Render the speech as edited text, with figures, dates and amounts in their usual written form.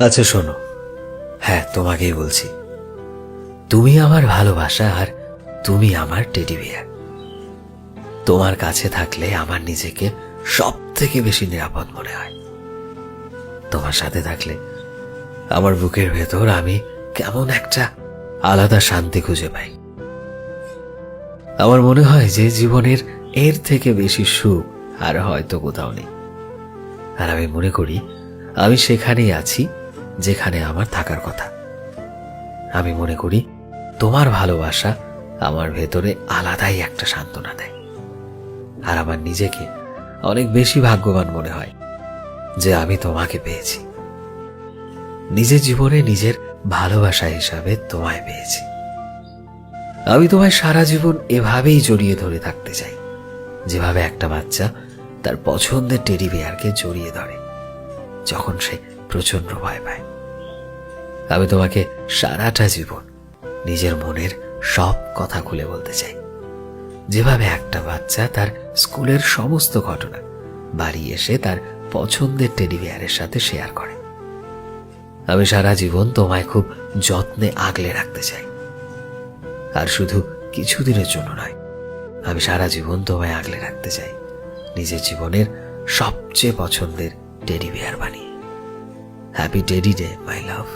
আচ্ছা শোনো, হ্যাঁ তোমাকেই বলছি, তুমি আমার ভালোবাসা আর তুমি আমার টেডি বিয়ার। তোমার কাছে থাকলে আমার নিজেকে সব থেকে বেশি নিরাপদ মনে হয়। তোমার সাথে থাকলে আমার বুকের ভেতর আমি কেমন একটা আলাদা শান্তি খুঁজে পাই। আমার মনে হয় যে জীবনের এর থেকে বেশি সুখ আর হয়তো কোথাও নেই। আর আমি মনে করি আমি সেখানেই আছি যেখানে আমার থাকার কথা। আমি মনে করি তোমার ভালোবাসা আমার ভেতরে আলাদাই একটা সান্ত্বনা দেয়। আর আমার নিজেকে অনেক বেশি ভাগ্যবান মনে হয় যে আমি তোমাকে পেয়েছি। নিজের জীবনে নিজের ভালোবাসা হিসাবে তোমায় পেয়েছি। আমি তোমায় সারা জীবন এভাবেই জড়িয়ে ধরে থাকতে চাই, যেভাবে একটা বাচ্চা তার পছন্দের টেডি বিয়ারকে জড়িয়ে ধরে যখন সে প্রচন্ড ভয় পায়। আমি তোমাকে সারাটা জীবন নিজের মনের সব কথা খুলে বলতে চাই, যেভাবে একটা বাচ্চা তার স্কুলের সমস্ত ঘটনা বাড়ি এসে তার পছন্দের টেডি বিয়ারের সাথে শেয়ার করে। আমি সারা জীবন তোমায় খুব যত্নে আগলে রাখতে চাই। আর শুধু কিছুদিনের জন্য নয়, আমি সারা জীবন তোমায় আগলে রাখতে চাই নিজের জীবনের সবচেয়ে পছন্দের টেডি বিয়ার বানিয়ে। Happy teddy day my love.